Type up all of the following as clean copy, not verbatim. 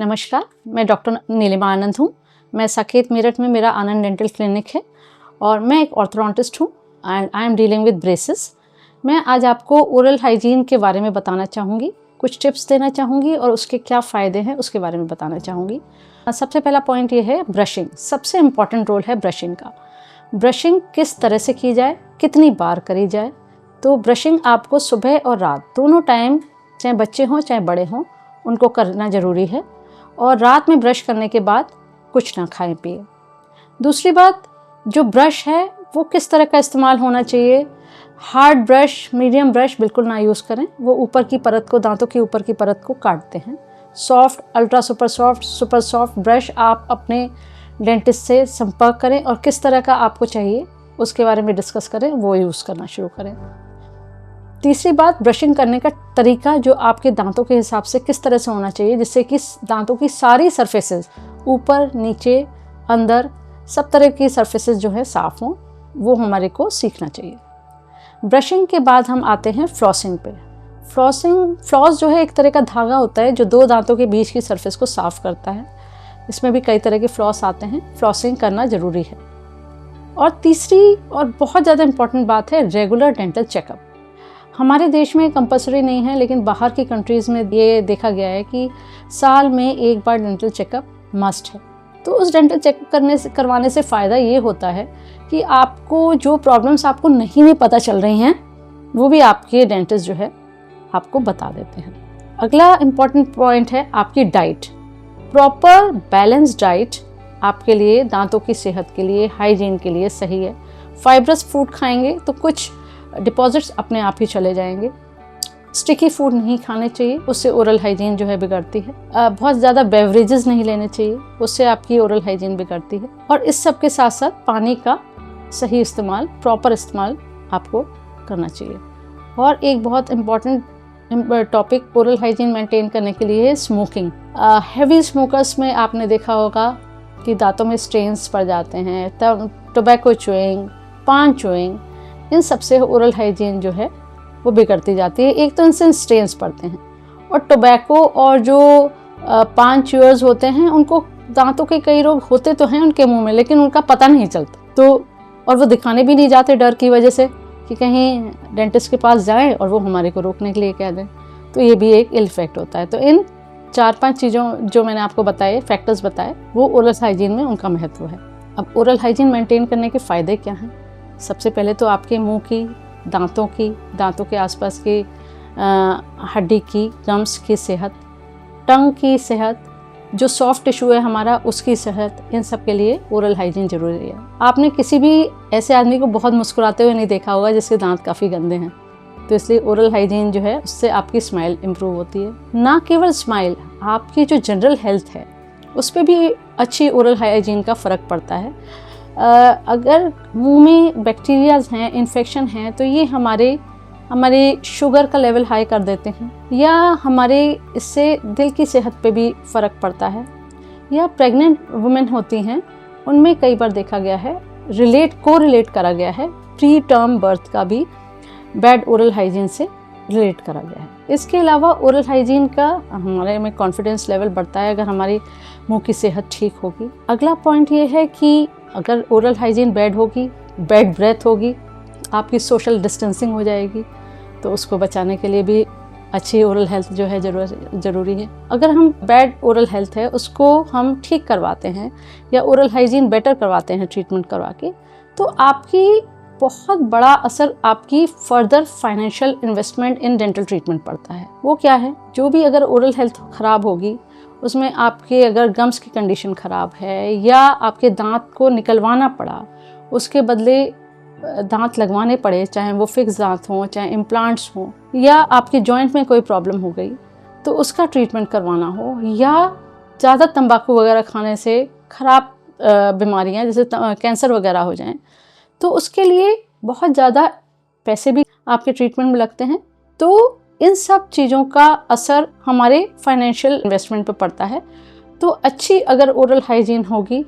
नमस्कार, मैं डॉक्टर नीलिमा आनंद हूँ। मैं साकेत मेरठ में मेरा आनंद डेंटल क्लिनिक है और मैं एक ऑर्थोडोंटिस्ट हूँ and I am dealing with braces. मैं आज आपको ओरल हाइजीन के बारे में बताना चाहूँगी, कुछ टिप्स देना चाहूँगी और उसके क्या फ़ायदे हैं उसके बारे में बताना चाहूँगी। सबसे पहला पॉइंट ये है ब्रशिंग। सबसे इम्पॉर्टेंट रोल है ब्रशिंग का। ब्रशिंग किस तरह से की जाए, कितनी बार करी जाए। तो ब्रशिंग आपको सुबह और रात दोनों टाइम, चाहे बच्चे हों चाहे बड़े हों, उनको करना ज़रूरी है। और रात में ब्रश करने के बाद कुछ ना खाएं पिए। दूसरी बात, जो ब्रश है वो किस तरह का इस्तेमाल होना चाहिए। हार्ड ब्रश, मीडियम ब्रश बिल्कुल ना यूज़ करें, वो ऊपर की परत को, दांतों की ऊपर की परत को काटते हैं। Soft, ultra super soft brush आप अपने डेंटिस्ट से संपर्क करें और किस तरह का आपको चाहिए उसके बारे में डिस्कस करें, वो यूज़ करना शुरू करें। तीसरी बात, ब्रशिंग करने का तरीका जो आपके दांतों के हिसाब से किस तरह से होना चाहिए, जिससे कि दांतों की सारी सरफेसेस, ऊपर नीचे अंदर, सब तरह की सरफेसेस जो है साफ़ हों, वो हमारे को सीखना चाहिए। ब्रशिंग के बाद हम आते हैं फ्लॉसिंग पे। फ्लॉस जो है एक तरह का धागा होता है जो दो दांतों के बीच की सरफेस को साफ़ करता है। इसमें भी कई तरह के फ्लॉस आते हैं, फ्लॉसिंग करना ज़रूरी है। और तीसरी और बहुत ज़्यादा इम्पॉर्टेंट बात है रेगुलर डेंटल चेकअप। हमारे देश में कंपलसरी नहीं है, लेकिन बाहर की कंट्रीज़ में ये देखा गया है कि साल में एक बार डेंटल चेकअप मस्ट है। तो उस डेंटल चेकअप करवाने से फ़ायदा ये होता है कि आपको जो प्रॉब्लम्स आपको नहीं भी पता चल रही हैं वो भी आपके डेंटिस्ट जो है आपको बता देते हैं। अगला इम्पॉर्टेंट पॉइंट है आपकी डाइट। प्रॉपर बैलेंस डाइट आपके लिए, दांतों की सेहत के लिए, हाइजीन के लिए सही है। फाइब्रस फूड खाएंगे तो कुछ डिपॉजिट्स अपने आप ही चले जाएंगे। स्टिकी फूड नहीं खाने चाहिए, उससे ओरल हाइजीन जो है बिगड़ती है। बहुत ज़्यादा बेवरेजेस नहीं लेने चाहिए, उससे आपकी ओरल हाइजीन बिगड़ती है। और इस सब के साथ साथ पानी का सही इस्तेमाल, प्रॉपर इस्तेमाल आपको करना चाहिए। और एक बहुत important topic oral hygiene maintain करने के लिए है स्मोकिंग। हैवी स्मोकर्स में आपने देखा होगा कि दांतों में स्ट्रेन्स पड़ जाते हैं। तब टोबैको च्यूइंग, पान च्यूइंग, इन सबसे ओरल हाइजीन जो है वो बिगड़ती जाती है। एक तो इनसे स्ट्रेन्स पड़ते हैं, और टोबैको और जो पान च्यूअर्स होते हैं उनको दांतों के कई रोग होते तो हैं उनके मुंह में, लेकिन उनका पता नहीं चलता। तो और वो दिखाने भी नहीं जाते डर की वजह से कि कहीं डेंटिस्ट के पास जाएं और वो हमारे को रोकने के लिए कह दें। तो ये भी एक इल इफेक्ट होता है। तो इन 4-5 चीज़ों जो मैंने आपको बताए, फैक्टर्स बताए, वो ओरल हाइजीन में उनका महत्व है। अब ओरल हाइजीन मेंटेन करने के फ़ायदे क्या हैं? सबसे पहले तो आपके मुंह की, दांतों के आसपास की हड्डी की, गम्स की सेहत, टंग की सेहत, जो सॉफ्ट टिश्यू है हमारा उसकी सेहत, इन सब के लिए ओरल हाइजीन ज़रूरी है। आपने किसी भी ऐसे आदमी को बहुत मुस्कुराते हुए नहीं देखा होगा जिसके दांत काफ़ी गंदे हैं। तो इसलिए ओरल हाइजीन जो है उससे आपकी स्माइल इम्प्रूव होती है। ना केवल स्माइल, आपकी जो जनरल हेल्थ है उस पर भी अच्छी ओरल हाइजीन का फ़र्क पड़ता है। अगर मुंह में बैक्टीरियाज हैं, इन्फेक्शन हैं, तो ये हमारे शुगर का लेवल हाई कर देते हैं, या हमारे इससे दिल की सेहत पे भी फ़र्क पड़ता है। या प्रेग्नेंट वुमेन होती हैं, उनमें कई बार देखा गया है, कोरिलेट करा गया है, प्री टर्म बर्थ का भी बैड ओरल हाइजीन से रिलेट करा गया है। इसके अलावा ओरल हाइजीन का हमारे में कॉन्फिडेंस लेवल बढ़ता है अगर हमारी मुंह की सेहत ठीक होगी। अगला पॉइंट ये है कि अगर ओरल हाइजीन बैड होगी, बैड ब्रेथ होगी, आपकी सोशल डिस्टेंसिंग हो जाएगी, तो उसको बचाने के लिए भी अच्छी ओरल हेल्थ जो है ज़रूरी है। अगर हम बैड ओरल हेल्थ है उसको हम ठीक करवाते हैं या ओरल हाइजीन बेटर करवाते हैं ट्रीटमेंट करवा के, तो आपकी बहुत बड़ा असर आपकी further financial investment in dental treatment पड़ता है। वो क्या है, जो भी अगर ओरल हेल्थ ख़राब होगी उसमें आपके अगर गम्स की कंडीशन ख़राब है या आपके दांत को निकलवाना पड़ा, उसके बदले दांत लगवाने पड़े, चाहे वो फिक्स दांत हों चाहे इम्प्लांट्स हों, या आपके जॉइंट में कोई प्रॉब्लम हो गई तो उसका ट्रीटमेंट करवाना हो, या ज़्यादा तंबाकू वगैरह खाने से ख़राब बीमारियाँ जैसे कैंसर वगैरह हो जाएं, तो उसके लिए बहुत ज़्यादा पैसे भी आपके ट्रीटमेंट में लगते हैं। तो इन सब चीज़ों का असर हमारे फाइनेंशियल इन्वेस्टमेंट पर पड़ता है। तो अच्छी अगर ओरल हाइजीन होगी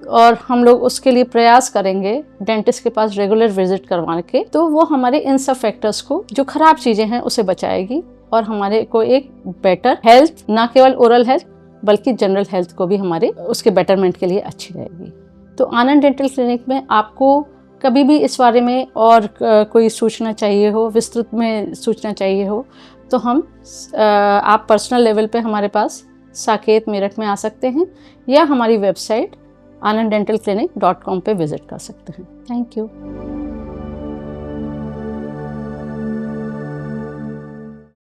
और हम लोग उसके लिए प्रयास करेंगे डेंटिस्ट के पास रेगुलर विजिट करवाने के, तो वो हमारे इन सब फैक्टर्स को, जो खराब चीज़ें हैं, उसे बचाएगी और हमारे को एक बेटर हेल्थ, ना केवल ओरल हेल्थ बल्कि जनरल हेल्थ को भी हमारे उसके बेटरमेंट के लिए अच्छी रहेगी। तो आनंद डेंटल क्लिनिक में आपको कभी भी इस बारे में और कोई सूचना चाहिए हो, विस्तृत में सूचना चाहिए हो, तो आप पर्सनल लेवल पे हमारे पास साकेत मेरठ में आ सकते हैं या हमारी वेबसाइट ananddentalclinic.com पे विजिट कर सकते हैं। Thank you.